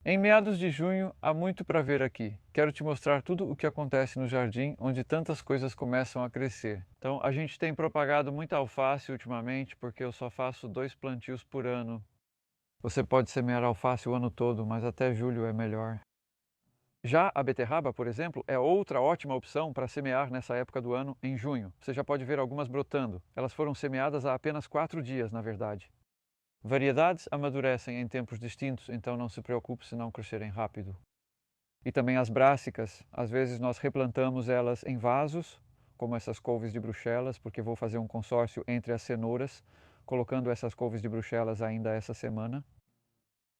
Em meados de junho, há muito para ver aqui. Quero te mostrar tudo o que acontece no jardim, onde tantas coisas começam a crescer. Então, a gente tem propagado muita alface ultimamente, porque eu só faço 2 plantios por ano. Você pode semear alface o ano todo, mas até julho é melhor. Já a beterraba, por exemplo, é outra ótima opção para semear nessa época do ano, em junho. Você já pode ver algumas brotando. Elas foram semeadas há apenas 4 dias, na verdade. Variedades amadurecem em tempos distintos, então não se preocupe se não crescerem rápido. E também as brássicas, às vezes nós replantamos elas em vasos, como essas couves de Bruxelas, porque vou fazer um consórcio entre as cenouras, colocando essas couves de Bruxelas ainda essa semana.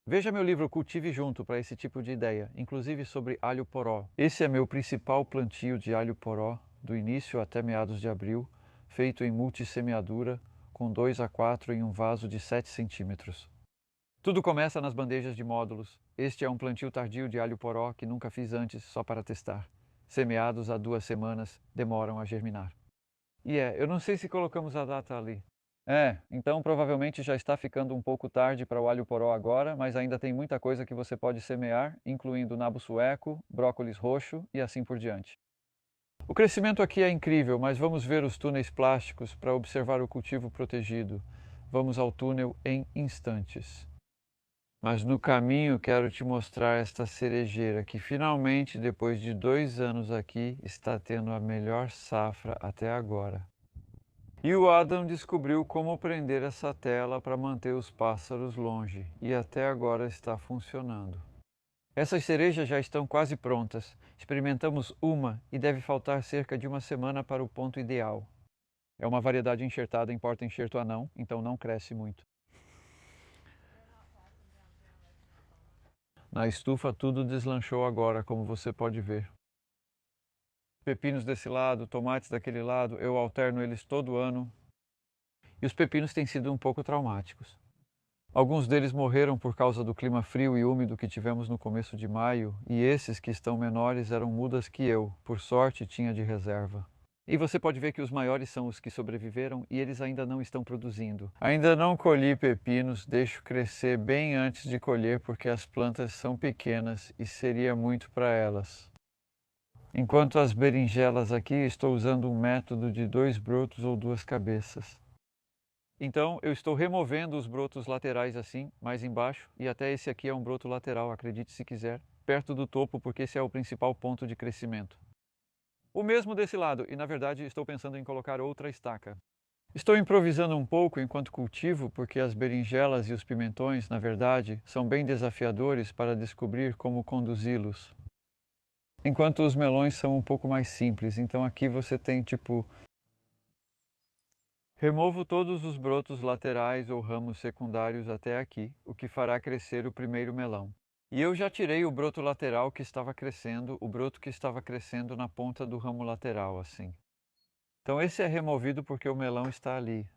Veja meu livro Cultive Junto para esse tipo de ideia, inclusive sobre alho poró. Esse é meu principal plantio de alho poró, do início até meados de abril, feito em multissemeadura, com 2 a 4 em um vaso de 7 centímetros. Tudo começa nas bandejas de módulos. Este é um plantio tardio de alho poró que nunca fiz antes, só para testar. Semeados há 2 semanas, demoram a germinar. Eu não sei se colocamos a data ali. Então provavelmente já está ficando um pouco tarde para o alho poró agora, mas ainda tem muita coisa que você pode semear, incluindo nabo sueco, brócolis roxo e assim por diante. O crescimento aqui é incrível, mas vamos ver os túneis plásticos para observar o cultivo protegido. Vamos ao túnel em instantes. Mas no caminho quero te mostrar esta cerejeira que finalmente, depois de 2 anos aqui, está tendo a melhor safra até agora. E o Adam descobriu como prender essa tela para manter os pássaros longe, e até agora está funcionando. Essas cerejas já estão quase prontas. Experimentamos uma e deve faltar cerca de 1 semana para o ponto ideal. É uma variedade enxertada em porta-enxerto anão, então não cresce muito. Na estufa tudo deslanchou agora, como você pode ver. Pepinos desse lado, tomates daquele lado, eu alterno eles todo ano. E os pepinos têm sido um pouco traumáticos. Alguns deles morreram por causa do clima frio e úmido que tivemos no começo de maio, e esses que estão menores eram mudas que eu, por sorte, tinha de reserva. E você pode ver que os maiores são os que sobreviveram e eles ainda não estão produzindo. Ainda não colhi pepinos, deixo crescer bem antes de colher porque as plantas são pequenas e seria muito para elas. Enquanto as berinjelas aqui, estou usando um método de 2 brotos ou 2 cabeças. Então, eu estou removendo os brotos laterais assim, mais embaixo, e até esse aqui é um broto lateral, acredite se quiser, perto do topo, porque esse é o principal ponto de crescimento. O mesmo desse lado, e na verdade estou pensando em colocar outra estaca. Estou improvisando um pouco enquanto cultivo, porque as berinjelas e os pimentões, na verdade, são bem desafiadores para descobrir como conduzi-los. Enquanto os melões são um pouco mais simples, então aqui você tem tipo... Removo todos os brotos laterais ou ramos secundários até aqui, o que fará crescer o primeiro melão. E eu já tirei o broto lateral que estava crescendo, o broto que estava crescendo na ponta do ramo lateral, assim. Então esse é removido porque o melão está ali.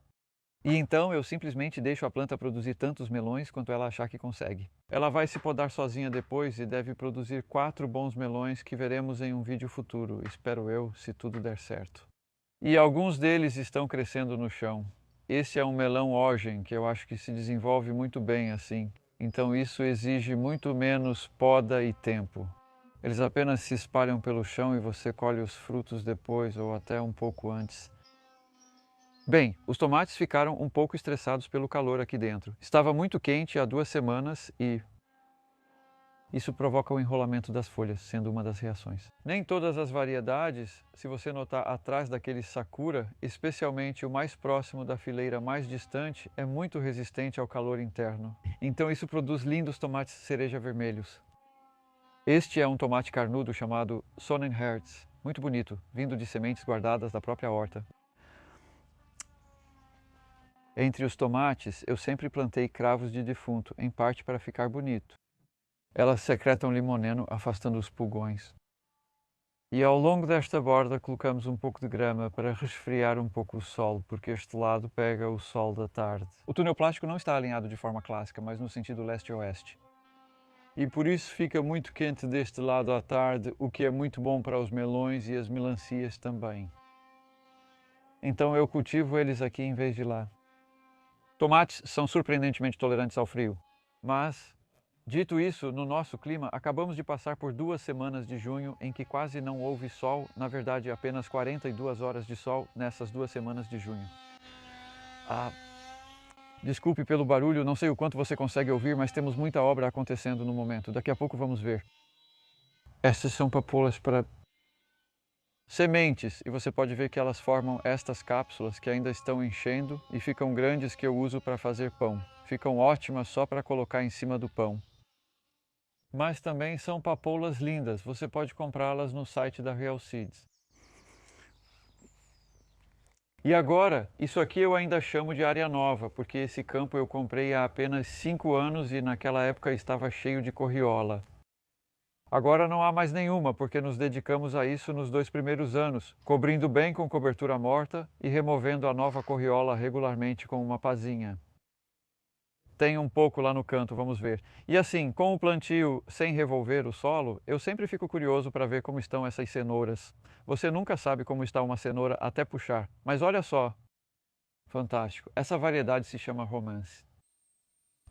E então eu simplesmente deixo a planta produzir tantos melões quanto ela achar que consegue. Ela vai se podar sozinha depois e deve produzir 4 bons melões que veremos em um vídeo futuro, espero eu, se tudo der certo. E alguns deles estão crescendo no chão. Esse é um melão Ogen, que eu acho que se desenvolve muito bem assim. Então isso exige muito menos poda e tempo. Eles apenas se espalham pelo chão e você colhe os frutos depois ou até um pouco antes. Bem, os tomates ficaram um pouco estressados pelo calor aqui dentro. Estava muito quente há 2 semanas e isso provoca o enrolamento das folhas, sendo uma das reações. Nem todas as variedades, se você notar atrás daquele sakura, especialmente o mais próximo da fileira mais distante, é muito resistente ao calor interno. Então isso produz lindos tomates cereja vermelhos. Este é um tomate carnudo chamado Sonnenherz, muito bonito, vindo de sementes guardadas da própria horta. Entre os tomates, eu sempre plantei cravos de defunto, em parte para ficar bonito. Elas secretam limoneno, afastando os pulgões. E ao longo desta borda colocamos um pouco de grama para resfriar um pouco o solo, porque este lado pega o sol da tarde. O túnel plástico não está alinhado de forma clássica, mas no sentido leste-oeste. E por isso fica muito quente deste lado à tarde, o que é muito bom para os melões e as melancias também. Então eu cultivo eles aqui em vez de lá. Tomates são surpreendentemente tolerantes ao frio, mas Dito isso, no nosso clima, acabamos de passar por 2 semanas de junho em que quase não houve sol, na verdade apenas 42 horas de sol nessas 2 semanas de junho. Desculpe pelo barulho, não sei o quanto você consegue ouvir, mas temos muita obra acontecendo no momento. Daqui a pouco vamos ver. Essas são papoulas para sementes e você pode ver que elas formam estas cápsulas que ainda estão enchendo e ficam grandes que eu uso para fazer pão. Ficam ótimas só para colocar em cima do pão. Mas também são papoulas lindas, você pode comprá-las no site da Real Seeds. E agora, isso aqui eu ainda chamo de área nova, porque esse campo eu comprei há apenas 5 anos e naquela época estava cheio de corriola. Agora não há mais nenhuma, porque nos dedicamos a isso nos 2 primeiros anos, cobrindo bem com cobertura morta e removendo a nova corriola regularmente com uma pazinha. Tem um pouco lá no canto, vamos ver. E assim, com o plantio sem revolver o solo, eu sempre fico curioso para ver como estão essas cenouras. Você nunca sabe como está uma cenoura até puxar, mas olha só, fantástico. Essa variedade se chama Romance.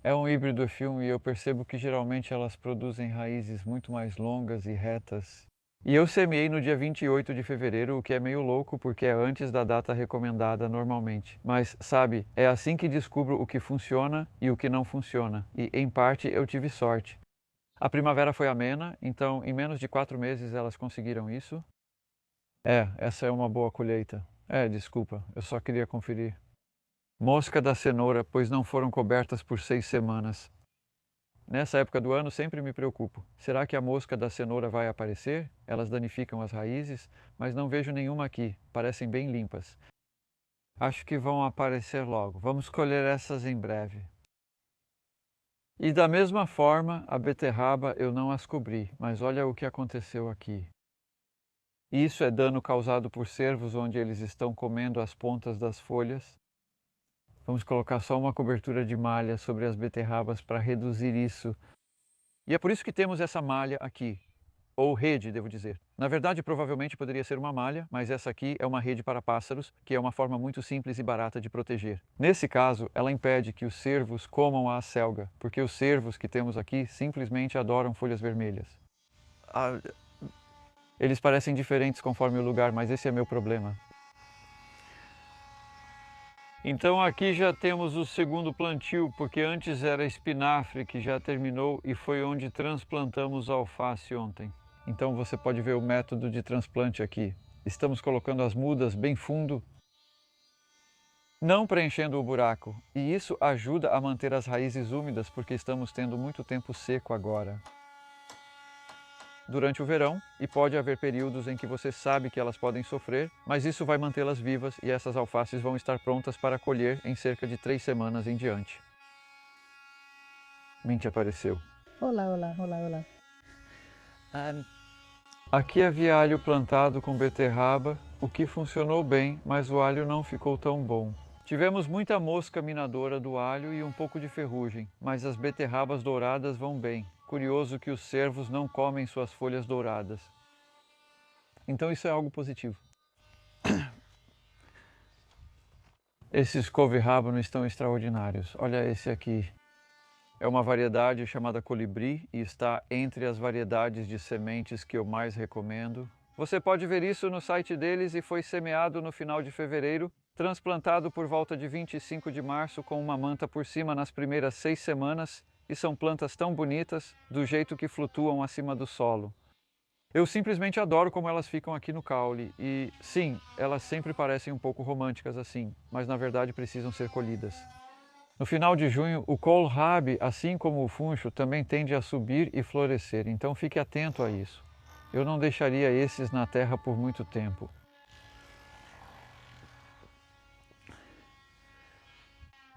É um híbrido filme e eu percebo que geralmente elas produzem raízes muito mais longas e retas. E eu semeei no dia 28 de fevereiro, o que é meio louco porque é antes da data recomendada normalmente. Mas, sabe, é assim que descubro o que funciona e o que não funciona. E, em parte, eu tive sorte. A primavera foi amena, então em menos de 4 meses elas conseguiram isso. Essa é uma boa colheita. Desculpa, eu só queria conferir. Mosca da cenoura, pois não foram cobertas por 6 semanas. Nessa época do ano sempre me preocupo. Será que a mosca da cenoura vai aparecer? Elas danificam as raízes, mas não vejo nenhuma aqui. Parecem bem limpas. Acho que vão aparecer logo. Vamos colher essas em breve. E da mesma forma, a beterraba eu não as cobri, mas olha o que aconteceu aqui. Isso é dano causado por cervos onde eles estão comendo as pontas das folhas. Vamos colocar só uma cobertura de malha sobre as beterrabas para reduzir isso. E é por isso que temos essa malha aqui, ou rede, devo dizer. Na verdade, provavelmente poderia ser uma malha, mas essa aqui é uma rede para pássaros, que é uma forma muito simples e barata de proteger. Nesse caso, ela impede que os cervos comam a acelga, porque os cervos que temos aqui simplesmente adoram folhas vermelhas. Eles parecem diferentes conforme o lugar, mas esse é meu problema. Então aqui já temos o segundo plantio, porque antes era espinafre, que já terminou e foi onde transplantamos a alface ontem. Então você pode ver o método de transplante aqui. Estamos colocando as mudas bem fundo, não preenchendo o buraco. E isso ajuda a manter as raízes úmidas, porque estamos tendo muito tempo seco agora. Durante o verão, e pode haver períodos em que você sabe que elas podem sofrer, mas isso vai mantê-las vivas e essas alfaces vão estar prontas para colher em cerca de 3 semanas em diante. Mint apareceu. Olá, olá, olá, olá. Aqui havia alho plantado com beterraba, o que funcionou bem, mas o alho não ficou tão bom. Tivemos muita mosca minadora do alho e um pouco de ferrugem, mas as beterrabas douradas vão bem. Curioso que os cervos não comem suas folhas douradas. Então isso é algo positivo. Esses couve-rábano estão extraordinários. Olha esse aqui. É uma variedade chamada colibri e está entre as variedades de sementes que eu mais recomendo. Você pode ver isso no site deles e foi semeado no final de fevereiro, transplantado por volta de 25 de março com uma manta por cima nas primeiras 6 semanas e são plantas tão bonitas, do jeito que flutuam acima do solo. Eu simplesmente adoro como elas ficam aqui no caule e, sim, elas sempre parecem um pouco românticas assim, mas na verdade precisam ser colhidas. No final de junho, o kohlrabi, assim como o funcho, também tende a subir e florescer, então fique atento a isso. Eu não deixaria esses na terra por muito tempo.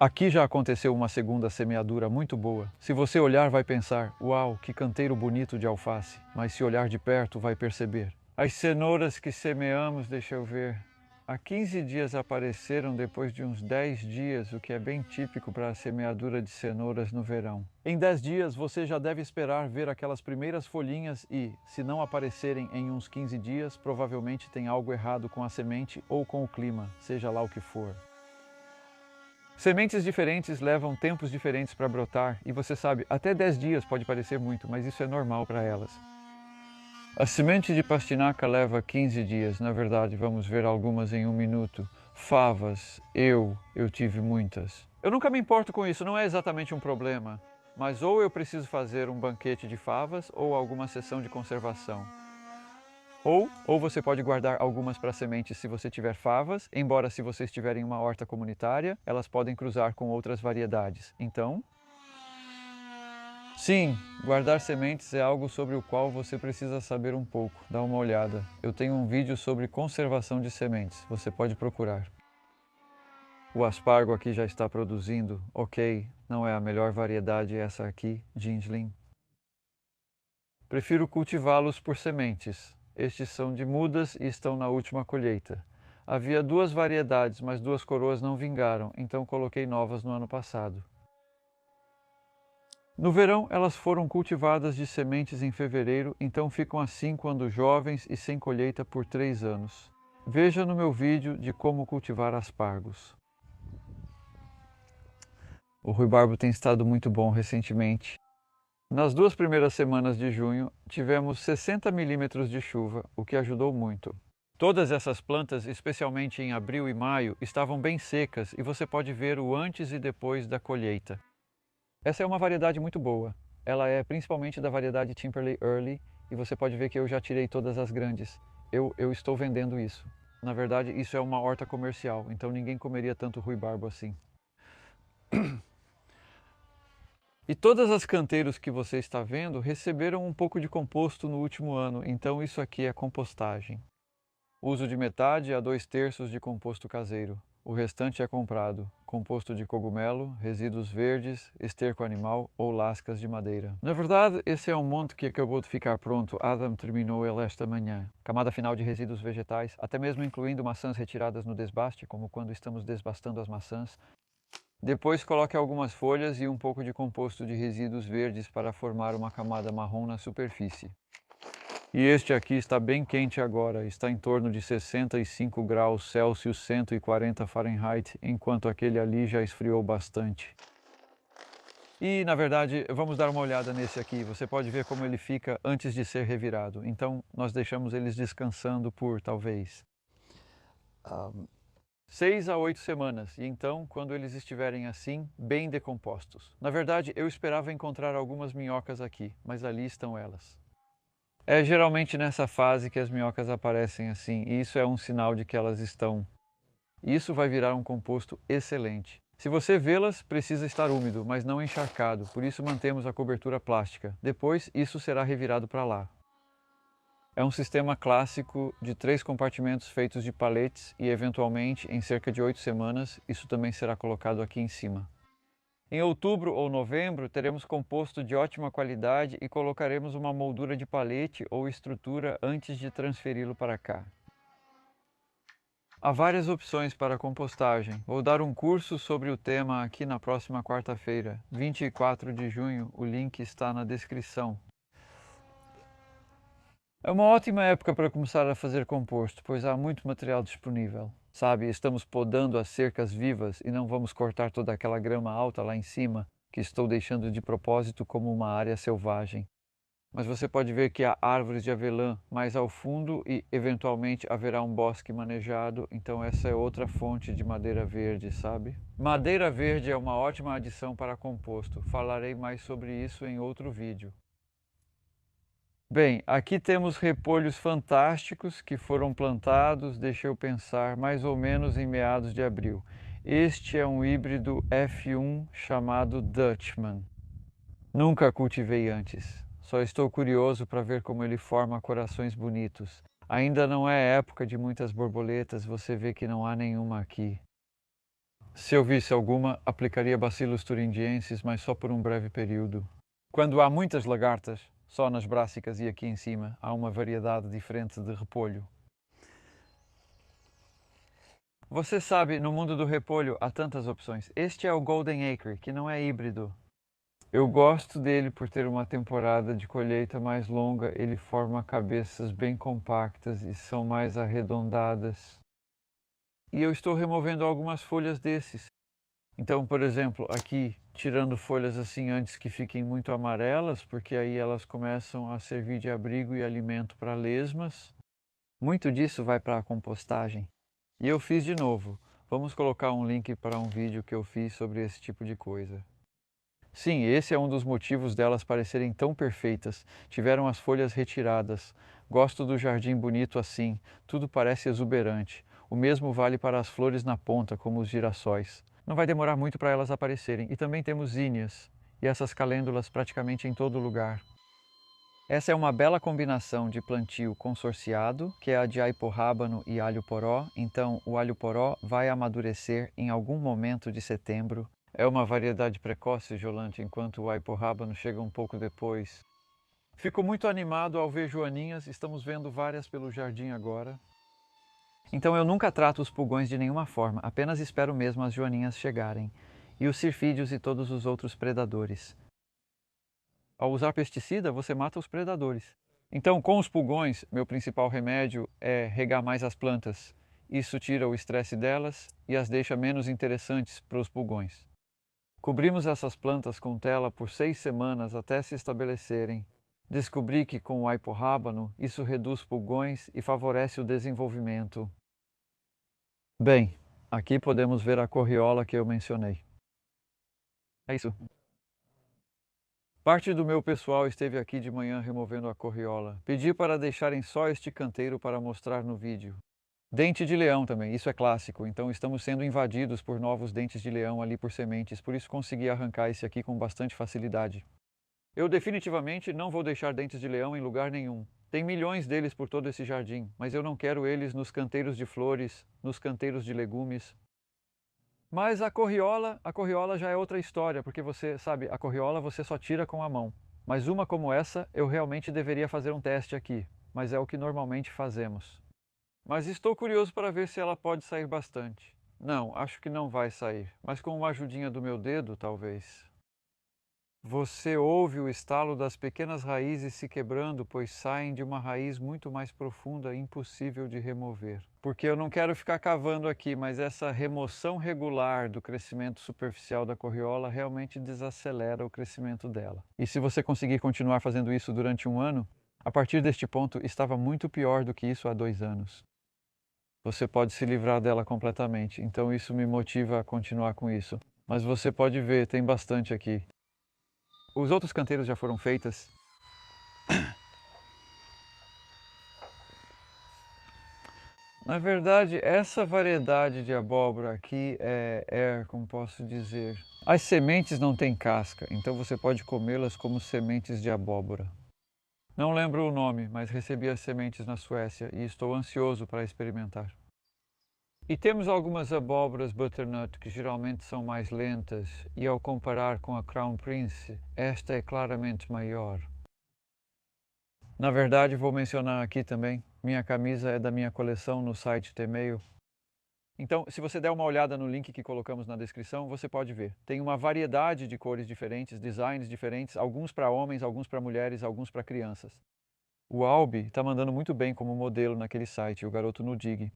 Aqui já aconteceu uma segunda semeadura muito boa. Se você olhar, vai pensar, uau, que canteiro bonito de alface. Mas se olhar de perto, vai perceber. As cenouras que semeamos, deixa eu ver, há 15 dias apareceram depois de uns 10 dias, o que é bem típico para a semeadura de cenouras no verão. Em 10 dias, você já deve esperar ver aquelas primeiras folhinhas e, se não aparecerem em uns 15 dias, provavelmente tem algo errado com a semente ou com o clima, seja lá o que for. Sementes diferentes levam tempos diferentes para brotar e você sabe, até 10 dias pode parecer muito, mas isso é normal para elas. A semente de pastinaca leva 15 dias, na verdade, vamos ver algumas em 1 minuto. Favas, eu tive muitas. Eu nunca me importo com isso, não é exatamente um problema. Mas ou eu preciso fazer um banquete de favas ou alguma sessão de conservação. Ou você pode guardar algumas para sementes se você tiver favas, embora se vocês tiverem uma horta comunitária, elas podem cruzar com outras variedades. Então, sim, guardar sementes é algo sobre o qual você precisa saber um pouco. Dá uma olhada. Eu tenho um vídeo sobre conservação de sementes, você pode procurar. O aspargo aqui já está produzindo, ok, não é a melhor variedade essa aqui, Gingeling. Prefiro cultivá-los por sementes. Estes são de mudas e estão na última colheita. Havia 2 variedades, mas 2 coroas não vingaram, então coloquei novas no ano passado. No verão, elas foram cultivadas de sementes em fevereiro, então ficam assim quando jovens e sem colheita por 3 anos. Veja no meu vídeo de como cultivar aspargos. O ruibarbo tem estado muito bom recentemente. Nas 2 primeiras semanas de junho, tivemos 60 milímetros de chuva, o que ajudou muito. Todas essas plantas, especialmente em abril e maio, estavam bem secas e você pode ver o antes e depois da colheita. Essa é uma variedade muito boa. Ela é principalmente da variedade Timperley Early e você pode ver que eu já tirei todas as grandes. Eu estou vendendo isso. Na verdade, isso é uma horta comercial, então ninguém comeria tanto ruibarbo assim. E todas as canteiros que você está vendo receberam um pouco de composto no último ano, então isso aqui é compostagem. Uso de metade a 2/3 de composto caseiro. O restante é comprado, composto de cogumelo, resíduos verdes, esterco animal ou lascas de madeira. Na verdade, esse é um monte que acabou de ficar pronto. Adam terminou ele esta manhã. Camada final de resíduos vegetais, até mesmo incluindo maçãs retiradas no desbaste, como quando estamos desbastando as maçãs. Depois coloque algumas folhas e um pouco de composto de resíduos verdes para formar uma camada marrom na superfície. E este aqui está bem quente agora, está em torno de 65 graus Celsius, 140 Fahrenheit, enquanto aquele ali já esfriou bastante. E, na verdade, vamos dar uma olhada nesse aqui. Você pode ver como ele fica antes de ser revirado. Então, nós deixamos eles descansando por, talvez, 6 a 8 semanas. E então, quando eles estiverem assim, bem decompostos. Na verdade, eu esperava encontrar algumas minhocas aqui, mas ali estão elas. É geralmente nessa fase que as minhocas aparecem assim, e isso é um sinal de que elas estão. Isso vai virar um composto excelente. Se você vê-las, precisa estar úmido, mas não encharcado, por isso mantemos a cobertura plástica. Depois, isso será revirado para lá. É um sistema clássico de 3 compartimentos feitos de paletes e, eventualmente, em cerca de 8 semanas, isso também será colocado aqui em cima. Em outubro ou novembro, teremos composto de ótima qualidade e colocaremos uma moldura de palete ou estrutura antes de transferi-lo para cá. Há várias opções para compostagem. Vou dar um curso sobre o tema aqui na próxima quarta-feira, 24 de junho. O link está na descrição. É uma ótima época para começar a fazer composto, pois há muito material disponível. Sabe, estamos podando as cercas vivas e não vamos cortar toda aquela grama alta lá em cima, que estou deixando de propósito como uma área selvagem. Mas você pode ver que há árvores de avelã mais ao fundo e, eventualmente, haverá um bosque manejado, então essa é outra fonte de madeira verde, sabe? Madeira verde é uma ótima adição para composto. Falarei mais sobre isso em outro vídeo. Bem, aqui temos repolhos fantásticos que foram plantados, deixa eu pensar, mais ou menos em meados de abril. Este é um híbrido F1 chamado Dutchman. Nunca cultivei antes. Só estou curioso para ver como ele forma corações bonitos. Ainda não é época de muitas borboletas, você vê que não há nenhuma aqui. Se eu visse alguma, aplicaria Bacillus thuringiensis, mas só por um breve período. Quando há muitas lagartas, só nas brássicas e aqui em cima, há uma variedade diferente de repolho. Você sabe, no mundo do repolho há tantas opções. Este é o Golden Acre, que não é híbrido. Eu gosto dele por ter uma temporada de colheita mais longa, ele forma cabeças bem compactas e são mais arredondadas. E eu estou removendo algumas folhas desses. Então, por exemplo, aqui tirando folhas assim antes que fiquem muito amarelas, porque aí elas começam a servir de abrigo e alimento para lesmas. Muito disso vai para a compostagem. E eu fiz de novo. Vamos colocar um link para um vídeo que eu fiz sobre esse tipo de coisa. Sim, esse é um dos motivos delas parecerem tão perfeitas. Tiveram as folhas retiradas. Gosto do jardim bonito assim, tudo parece exuberante. O mesmo vale para as flores na ponta, como os girassóis. Não vai demorar muito para elas aparecerem. E também temos zinnias, e essas calêndulas praticamente em todo lugar. Essa é uma bela combinação de plantio consorciado, que é a de aiporrábano e alho-poró. Então, o alho-poró vai amadurecer em algum momento de setembro. É uma variedade precoce, Jolante, enquanto o aiporrábano chega um pouco depois. Fico muito animado ao ver joaninhas, estamos vendo várias pelo jardim agora. Então eu nunca trato os pulgões de nenhuma forma, apenas espero mesmo as joaninhas chegarem. E os sirfídeos e todos os outros predadores. Ao usar pesticida, você mata os predadores. Então, com os pulgões, meu principal remédio é regar mais as plantas. Isso tira o estresse delas e as deixa menos interessantes para os pulgões. Cobrimos essas plantas com tela por 6 semanas até se estabelecerem. Descobri que com o aiporrábano isso reduz pulgões e favorece o desenvolvimento. Bem, aqui podemos ver a corriola que eu mencionei. É isso. Parte do meu pessoal esteve aqui de manhã removendo a corriola. Pedi para deixarem só este canteiro para mostrar no vídeo. Dente de leão também, isso é clássico, então estamos sendo invadidos por novos dentes de leão ali por sementes, por isso consegui arrancar esse aqui com bastante facilidade. Eu definitivamente não vou deixar dentes de leão em lugar nenhum. Tem milhões deles por todo esse jardim, mas eu não quero eles nos canteiros de flores, nos canteiros de legumes. Mas a corriola já é outra história, porque você sabe, a corriola você só tira com a mão. Mas uma como essa, eu realmente deveria fazer um teste aqui, mas é o que normalmente fazemos. Mas estou curioso para ver se ela pode sair bastante. Não, acho que não vai sair, mas com uma ajudinha do meu dedo, talvez. Você ouve o estalo das pequenas raízes se quebrando, pois saem de uma raiz muito mais profunda e impossível de remover. Porque eu não quero ficar cavando aqui, mas essa remoção regular do crescimento superficial da corriola realmente desacelera o crescimento dela. E se você conseguir continuar fazendo isso durante um ano, a partir deste ponto estava muito pior do que isso há 2 anos. Você pode se livrar dela completamente, então isso me motiva a continuar com isso. Mas você pode ver, tem bastante aqui. Os outros canteiros já foram feitos. Na verdade, essa variedade de abóbora aqui como posso dizer, as sementes não têm casca, então você pode comê-las como sementes de abóbora. Não lembro o nome, mas recebi as sementes na Suécia e estou ansioso para experimentar. E temos algumas abóboras butternut que geralmente são mais lentas e ao comparar com a Crown Prince, esta é claramente maior. Na verdade, vou mencionar aqui também, minha camisa é da minha coleção no site Temail. Então, se você der uma olhada no link que colocamos na descrição, você pode ver. Tem uma variedade de cores diferentes, designs diferentes, alguns para homens, alguns para mulheres, alguns para crianças. O Albi está mandando muito bem como modelo naquele site, o garoto no Dig.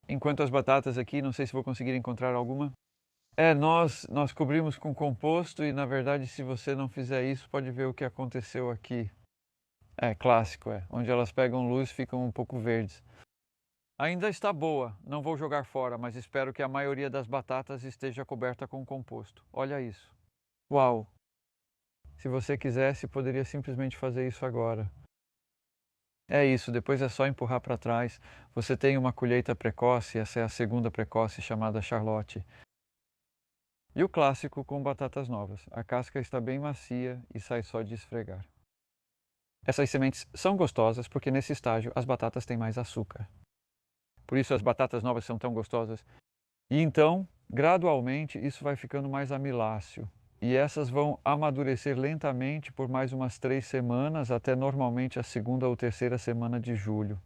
Enquanto as batatas aqui, não sei se vou conseguir encontrar alguma. Nós cobrimos com composto e, na verdade, se você não fizer isso, pode ver o que aconteceu aqui. É clássico, onde elas pegam luz ficam um pouco verdes. Ainda está boa, não vou jogar fora, mas espero que a maioria das batatas esteja coberta com composto. Olha isso. Uau! Se você quisesse, poderia simplesmente fazer isso agora. É isso, depois é só empurrar para trás. Você tem uma colheita precoce, essa é a segunda precoce chamada Charlotte. E o clássico com batatas novas. A casca está bem macia e sai só de esfregar. Essas sementes são gostosas porque nesse estágio as batatas têm mais açúcar. Por isso as batatas novas são tão gostosas. E então, gradualmente, isso vai ficando mais amiláceo. E essas vão amadurecer lentamente por mais umas 3 semanas, até normalmente a segunda ou terceira semana de julho.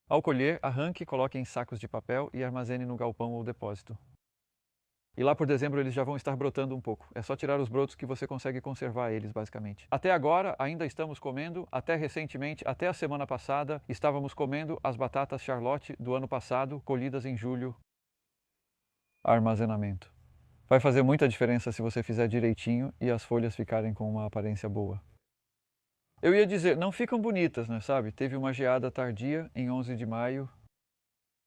Ao colher, arranque, coloque em sacos de papel e armazene no galpão ou depósito. E lá por dezembro eles já vão estar brotando um pouco. É só tirar os brotos que você consegue conservar eles, basicamente. Até agora, ainda estamos comendo, até recentemente, até a semana passada, estávamos comendo as batatas Charlotte do ano passado, colhidas em julho. armazenamento. Vai fazer muita diferença se você fizer direitinho e as folhas ficarem com uma aparência boa. Eu ia dizer, não ficam bonitas, né, sabe? Teve uma geada tardia em 11 de maio,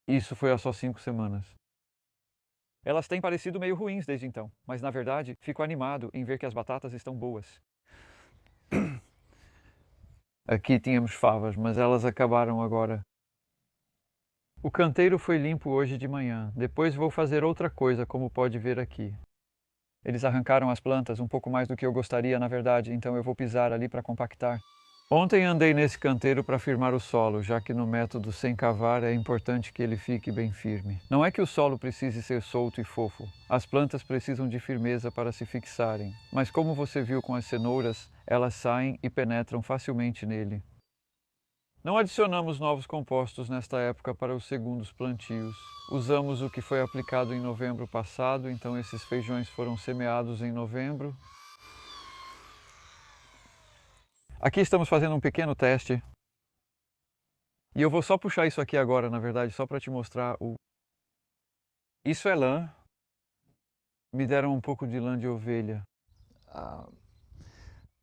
isso foi há só 5 semanas. Elas têm parecido meio ruins desde então, mas na verdade fico animado em ver que as batatas estão boas. Aqui tínhamos favas, mas elas acabaram agora. O canteiro foi limpo hoje de manhã, depois vou fazer outra coisa, como pode ver aqui. Eles arrancaram as plantas um pouco mais do que eu gostaria, na verdade, então eu vou pisar ali para compactar. Ontem andei nesse canteiro para firmar o solo, já que no método sem cavar é importante que ele fique bem firme. Não é que o solo precise ser solto e fofo. As plantas precisam de firmeza para se fixarem, mas como você viu com as cenouras, elas saem e penetram facilmente nele. Não adicionamos novos compostos nesta época para os segundos plantios. Usamos o que foi aplicado em novembro passado, então esses feijões foram semeados em novembro. Aqui estamos fazendo um pequeno teste. E eu vou só puxar isso aqui agora, na verdade, só para te mostrar o... Isso é lã. Me deram um pouco de lã de ovelha.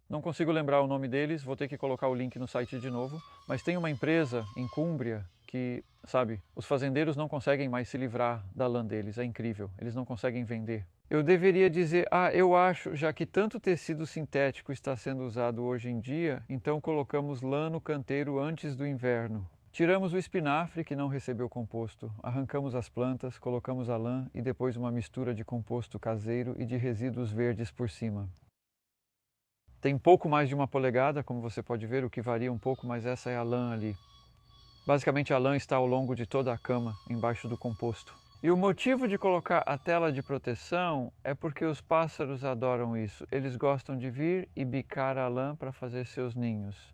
Não consigo lembrar o nome deles, vou ter que colocar o link no site de novo. Mas tem uma empresa em Cúmbria que, sabe, os fazendeiros não conseguem mais se livrar da lã deles. É incrível, eles não conseguem vender. Eu deveria dizer, eu acho, já que tanto tecido sintético está sendo usado hoje em dia, então colocamos lã no canteiro antes do inverno. Tiramos o espinafre que não recebeu composto, arrancamos as plantas, colocamos a lã e depois uma mistura de composto caseiro e de resíduos verdes por cima. Tem pouco mais de 1 polegada, como você pode ver, o que varia um pouco, mas essa é a lã ali. Basicamente a lã está ao longo de toda a cama, embaixo do composto. E o motivo de colocar a tela de proteção é porque os pássaros adoram isso. Eles gostam de vir e bicar a lã para fazer seus ninhos.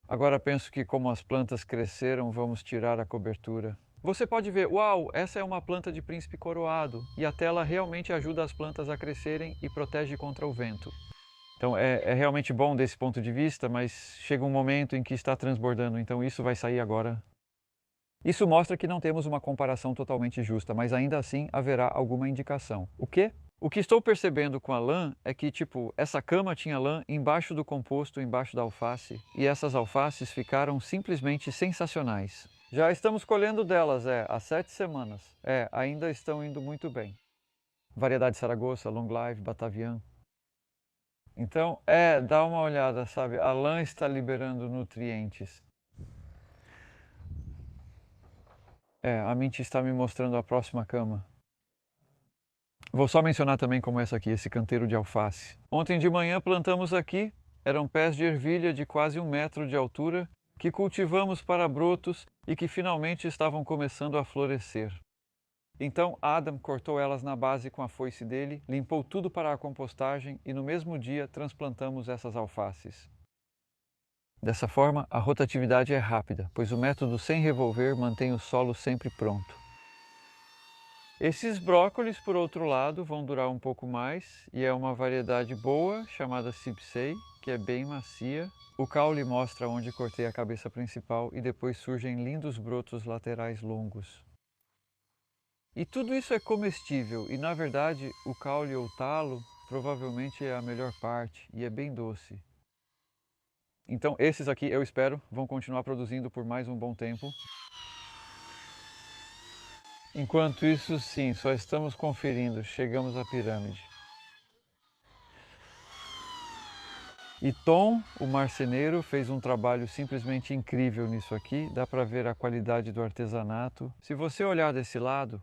Agora penso que como as plantas cresceram, vamos tirar a cobertura. Você pode ver, uau, essa é uma planta de príncipe coroado. E a tela realmente ajuda as plantas a crescerem e protege contra o vento. Então é realmente bom desse ponto de vista, mas chega um momento em que está transbordando, então isso vai sair agora. Isso mostra que não temos uma comparação totalmente justa, mas ainda assim haverá alguma indicação. O quê? O que estou percebendo com a lã é que, essa cama tinha lã embaixo do composto, embaixo da alface, e essas alfaces ficaram simplesmente sensacionais. Já estamos colhendo delas, há 7 semanas. Ainda estão indo muito bem. Variedade Saragossa, Long Life, Batavian. Então, dá uma olhada, sabe? A lã está liberando nutrientes. A Mint está me mostrando a próxima cama. Vou só mencionar também como essa aqui, esse canteiro de alface. Ontem de manhã plantamos aqui, eram pés de ervilha de quase 1 metro de altura, que cultivamos para brotos e que finalmente estavam começando a florescer. Então Adam cortou elas na base com a foice dele, limpou tudo para a compostagem e no mesmo dia transplantamos essas alfaces. Dessa forma, a rotatividade é rápida, pois o método sem revolver mantém o solo sempre pronto. Esses brócolis, por outro lado, vão durar um pouco mais e é uma variedade boa chamada Cipsei, que é bem macia. O caule mostra onde cortei a cabeça principal e depois surgem lindos brotos laterais longos. E tudo isso é comestível e, na verdade, o caule ou talo provavelmente é a melhor parte e é bem doce. Então esses aqui, eu espero, vão continuar produzindo por mais um bom tempo. Enquanto isso, sim, só estamos conferindo, chegamos à pirâmide. E Tom, o marceneiro, fez um trabalho simplesmente incrível nisso aqui, dá para ver a qualidade do artesanato. Se você olhar desse lado,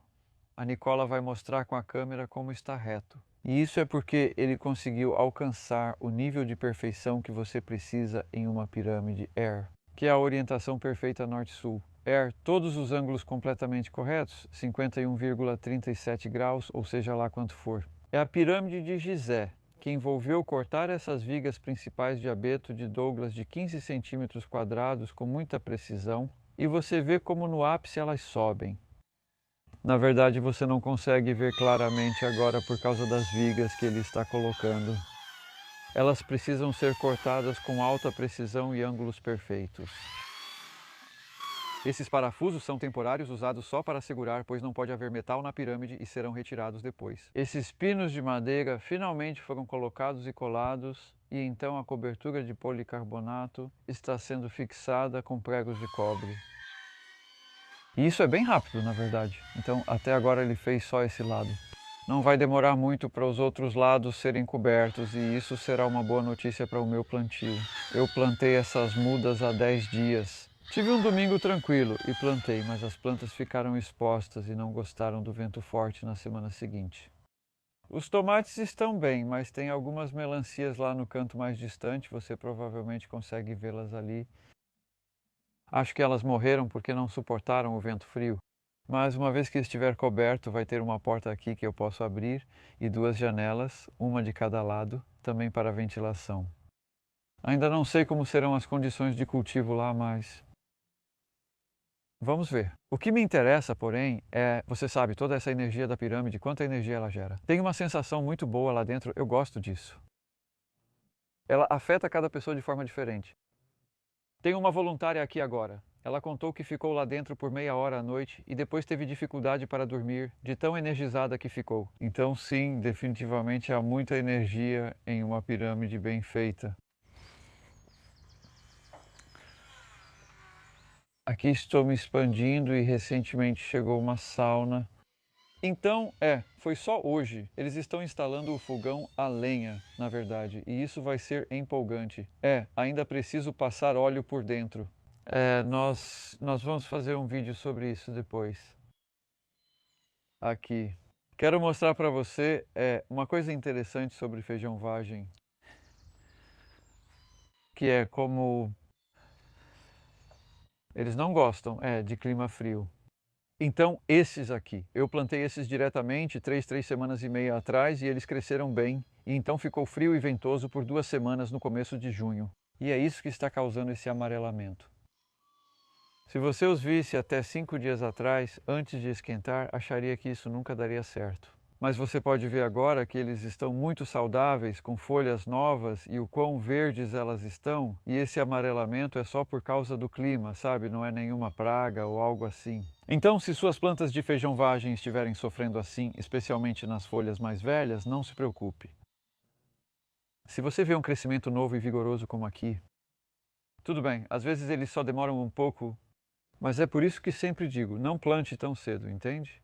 a Nicola vai mostrar com a câmera como está reto. E isso é porque ele conseguiu alcançar o nível de perfeição que você precisa em uma pirâmide Air, que é a orientação perfeita norte-sul. Air, todos os ângulos completamente corretos, 51,37 graus, ou seja lá quanto for. É a pirâmide de Gizé, que envolveu cortar essas vigas principais de abeto de Douglas de 15 centímetros quadrados com muita precisão, e você vê como no ápice elas sobem. Na verdade, você não consegue ver claramente agora por causa das vigas que ele está colocando. Elas precisam ser cortadas com alta precisão e ângulos perfeitos. Esses parafusos são temporários usados só para segurar, pois não pode haver metal na pirâmide e serão retirados depois. Esses pinos de madeira finalmente foram colocados e colados e então a cobertura de policarbonato está sendo fixada com pregos de cobre. E isso é bem rápido, na verdade. Então, até agora ele fez só esse lado. Não vai demorar muito para os outros lados serem cobertos e isso será uma boa notícia para o meu plantio. Eu plantei essas mudas há 10 dias. Tive um domingo tranquilo e plantei, mas as plantas ficaram expostas e não gostaram do vento forte na semana seguinte. Os tomates estão bem, mas tem algumas melancias lá no canto mais distante, você provavelmente consegue vê-las ali. Acho que elas morreram porque não suportaram o vento frio. Mas uma vez que estiver coberto, vai ter uma porta aqui que eu posso abrir e 2 janelas, uma de cada lado, também para ventilação. Ainda não sei como serão as condições de cultivo lá, mas vamos ver. O que me interessa, porém, é, você sabe, toda essa energia da pirâmide, quanta energia ela gera. Tem uma sensação muito boa lá dentro, eu gosto disso. Ela afeta cada pessoa de forma diferente. Tem uma voluntária aqui agora. Ela contou que ficou lá dentro por meia hora à noite e depois teve dificuldade para dormir, de tão energizada que ficou. Então sim, definitivamente há muita energia em uma pirâmide bem feita. Aqui estou me expandindo e recentemente chegou uma sauna. Então, foi só hoje. Eles estão instalando o fogão a lenha, na verdade, e isso vai ser empolgante. Ainda preciso passar óleo por dentro. Nós vamos fazer um vídeo sobre isso depois. Aqui. Quero mostrar para você uma coisa interessante sobre feijão vagem, que é como eles não gostam de clima frio. Então, esses aqui, eu plantei esses diretamente 3 semanas e meia atrás e eles cresceram bem. E então ficou frio e ventoso por 2 semanas no começo de junho. E é isso que está causando esse amarelamento. Se você os visse até 5 dias atrás, antes de esquentar, acharia que isso nunca daria certo. Mas você pode ver agora que eles estão muito saudáveis, com folhas novas e o quão verdes elas estão. E esse amarelamento é só por causa do clima, sabe? Não é nenhuma praga ou algo assim. Então, se suas plantas de feijão vagem estiverem sofrendo assim, especialmente nas folhas mais velhas, não se preocupe. Se você vê um crescimento novo e vigoroso como aqui, tudo bem, às vezes eles só demoram um pouco, mas é por isso que sempre digo, não plante tão cedo, entende?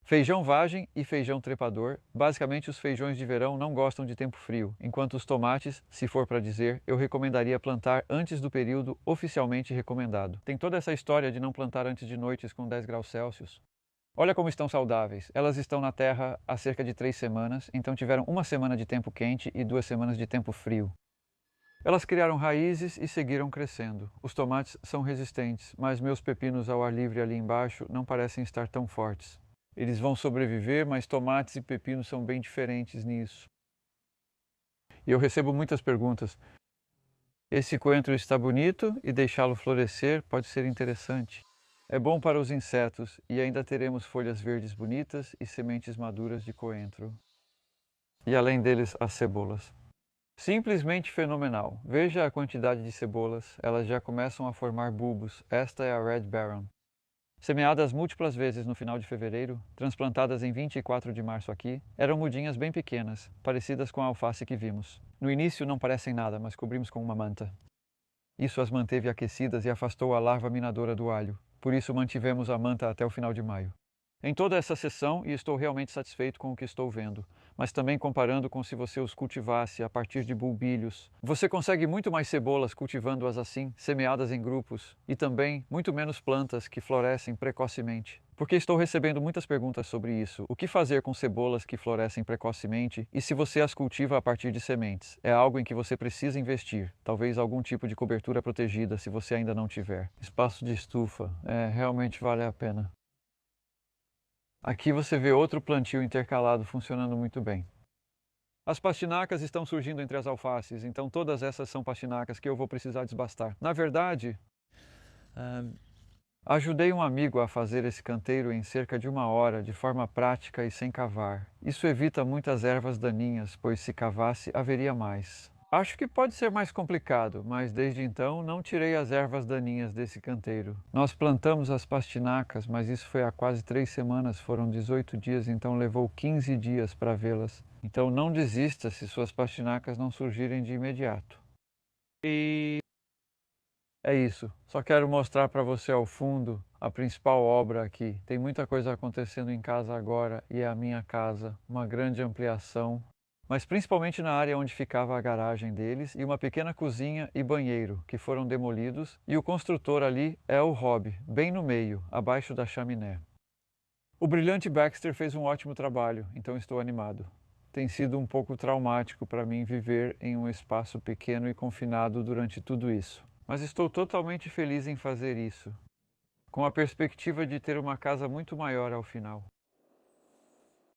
Feijão vagem e feijão trepador, basicamente os feijões de verão não gostam de tempo frio, enquanto os tomates, se for para dizer, eu recomendaria plantar antes do período oficialmente recomendado. Tem toda essa história de não plantar antes de noites com 10 graus Celsius. Olha como estão saudáveis. Elas estão na terra há cerca de 3 semanas, então tiveram 1 semana de tempo quente e 2 semanas de tempo frio. Elas criaram raízes e seguiram crescendo. Os tomates são resistentes, mas meus pepinos ao ar livre ali embaixo não parecem estar tão fortes. Eles vão sobreviver, mas tomates e pepinos são bem diferentes nisso. E eu recebo muitas perguntas. Esse coentro está bonito e deixá-lo florescer pode ser interessante. É bom para os insetos e ainda teremos folhas verdes bonitas e sementes maduras de coentro. E além deles, as cebolas. Simplesmente fenomenal. Veja a quantidade de cebolas, elas já começam a formar bulbos. Esta é a Red Baron. Semeadas múltiplas vezes no final de fevereiro, transplantadas em 24 de março aqui, eram mudinhas bem pequenas, parecidas com a alface que vimos. No início não parecem nada, mas cobrimos com uma manta. Isso as manteve aquecidas e afastou a larva minadora do alho. Por isso mantivemos a manta até o final de maio. Em toda essa sessão, e estou realmente satisfeito com o que estou vendo, mas também comparando com se você os cultivasse a partir de bulbilhos. Você consegue muito mais cebolas cultivando-as assim, semeadas em grupos, e também muito menos plantas que florescem precocemente. Porque estou recebendo muitas perguntas sobre isso. O que fazer com cebolas que florescem precocemente e se você as cultiva a partir de sementes? É algo em que você precisa investir, talvez algum tipo de cobertura protegida se você ainda não tiver. Espaço de estufa, realmente vale a pena. Aqui você vê outro plantio intercalado funcionando muito bem. As pastinacas estão surgindo entre as alfaces, então todas essas são pastinacas que eu vou precisar desbastar. Na verdade, ajudei um amigo a fazer esse canteiro em cerca de 1 hora, de forma prática e sem cavar. Isso evita muitas ervas daninhas, pois se cavasse, haveria mais. Acho que pode ser mais complicado, mas desde então não tirei as ervas daninhas desse canteiro. Nós plantamos as pastinacas, mas isso foi há quase 3 semanas, foram 18 dias, então levou 15 dias para vê-las. Então não desista se suas pastinacas não surgirem de imediato. E é isso. Só quero mostrar para você ao fundo a principal obra aqui. Tem muita coisa acontecendo em casa agora e é a minha casa, uma grande ampliação, mas principalmente na área onde ficava a garagem deles e uma pequena cozinha e banheiro que foram demolidos e o construtor ali é o Rob, bem no meio, abaixo da chaminé. O brilhante Baxter fez um ótimo trabalho, então estou animado. Tem sido um pouco traumático para mim viver em um espaço pequeno e confinado durante tudo isso. Mas estou totalmente feliz em fazer isso, com a perspectiva de ter uma casa muito maior ao final.